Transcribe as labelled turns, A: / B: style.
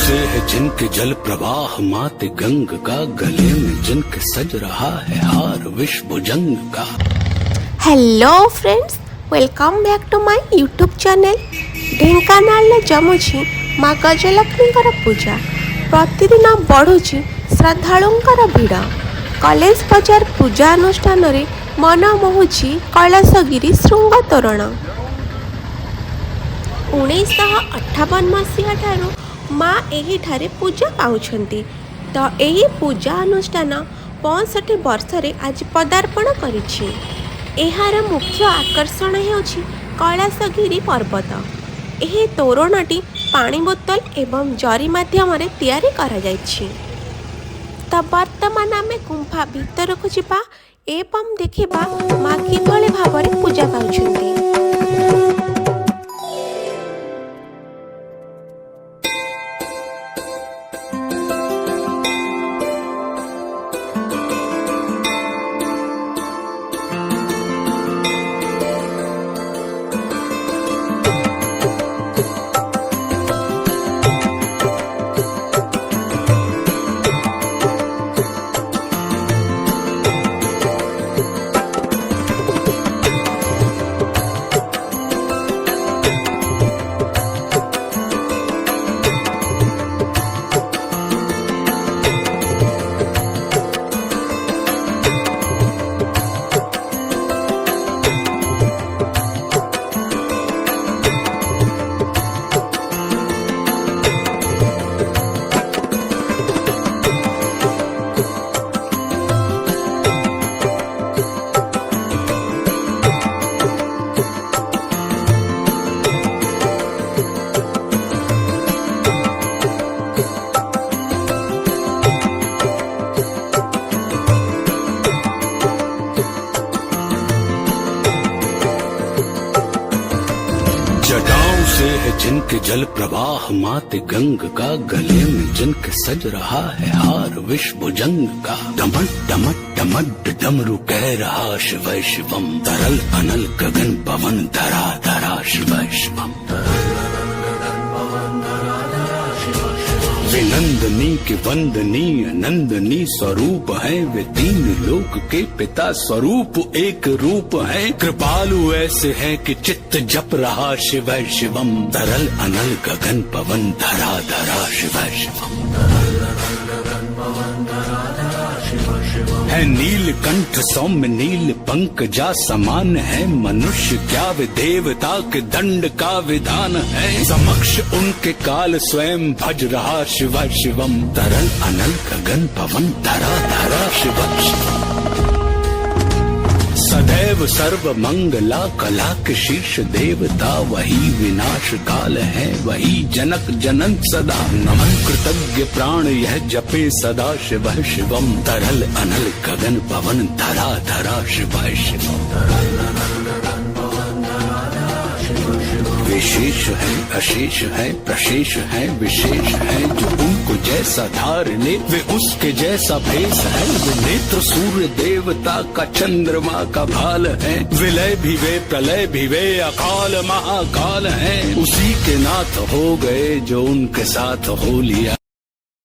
A: से है जिनके जल प्रवाह माते गंग का, गले में जिनके सज रहा है हार विश्व जंग का।
B: Hello friends, welcome back to my YouTube channel. Dhenkanal Jamuchi माँ गजलक्ष्मी पूजा प्रतिदिन बढ़ुची श्रद्धालुंकर भीड़। कॉलेज बजार पूजा अनुष्ठान रे मन मोहुची कैलासगिरी श्रृंग तोरण। 1958 मसीहा ठारू माँ एही ठारे पूजा पाउछंती, तो एही पूजा अनुष्ठान 65 वर्ष रे आज पदार्पण करिछि। एहार मुख्य आकर्षण हेउछि कैलासगिरी पर्वत। एही तोरणटी पानी बोतल एवं जरी माध्यम तैयारी करा जाइछि। तो वर्तमान आमे गुंफा भितरकु जिबा एवं देखिबा माँ किभଳି भाବରେ पूजा पाउछंती।
A: जटाओं से है जिनके जल प्रवाह माते गंग का, गले में जिनके सज रहा है हार विश्व जंग का। डमट डमट डमट डमरू कह रहा शिव शिवम, तरल अनल गगन पवन धरा धरा शिव शिवम। विनंदनी के वंदनीय नंदनी स्वरूप है वे, तीन लोक के पिता स्वरूप एक रूप है। कृपालु ऐसे है कि चित्त जप रहा शिव शिवम, तरल अनल गगन पवन धरा धरा शिव शिवम। है नीलकंठ सौम्य नील पंकजा समान है, मनुष्य क्या वे देवता के दंड का विधान है। समक्ष उनके काल स्वयं भज रहा शिव शिवम, तरल अनल गगन पवन धरा धरा शिव शिवम। सदैव सर्व मंगला कला के शीर्ष देवता, वही विनाश काल है वही जनक जनन सदा। नमन कृतज्ञ प्राण यह जपे सदा शिव शिवम, तरल अनल गगन पवन धरा धरा शिव शिवम। विशेष है अशेष है प्रशेष है विशेष है, जो उनको जैसा धार ले वे उसके जैसा भेष है। वे नेत्र सूर्य देवता का चंद्रमा का भाल है, विलय भी वे प्रलय भी वे अकाल महाकाल है। उसी के नाथ हो गए जो उनके साथ हो लिया।